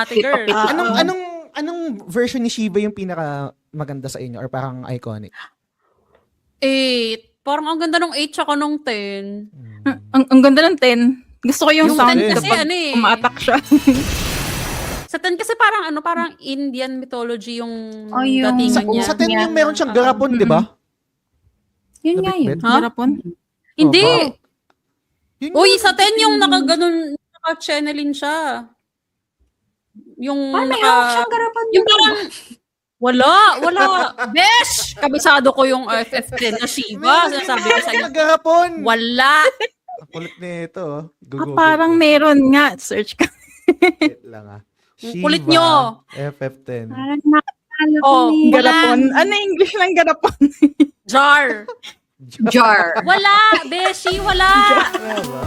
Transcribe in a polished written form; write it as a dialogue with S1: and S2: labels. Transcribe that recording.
S1: ate girl.
S2: Anong version ni Shiva yung pinaka maganda sa inyo or parang iconic?
S1: 8. Parang ang ganda nung 8 tsaka nung 10.
S3: Ang ganda ng 10. Gusto ko yung
S2: Yung
S3: sound
S2: 10
S1: kasi
S3: kapag
S1: ano eh.
S3: umaatak siya.
S1: Sa 10 kasi parang Indian mythology yung
S3: yung
S1: datingan niya.
S2: Sa 10 yung meron siyang garapon, di ba?
S4: Yun nga yun.
S1: Ha?
S3: Garapon?
S1: Hindi.
S2: Yun
S1: Uy,
S2: yun.
S1: sa 10 yung naka-channelin siya. Yung
S4: Paano may hawak siyang garapan
S1: yung parang wala. Besh! Kabisado ko yung FF10 na Shiva. Sinasabi ko sa inyo.
S2: Garapon.
S1: Wala.
S2: Ang kulit nito.
S3: Parang meron nga. Search ka.
S2: Wait lang Shiva,
S1: Kulit nyo.
S2: FF10.
S4: Parang nakakala ko
S1: Oh,
S4: eh.
S3: Garapon. Ano English ng garapon?
S1: Jar.
S4: Jar.
S1: Wala. Beshi, wala.
S2: Wala ba?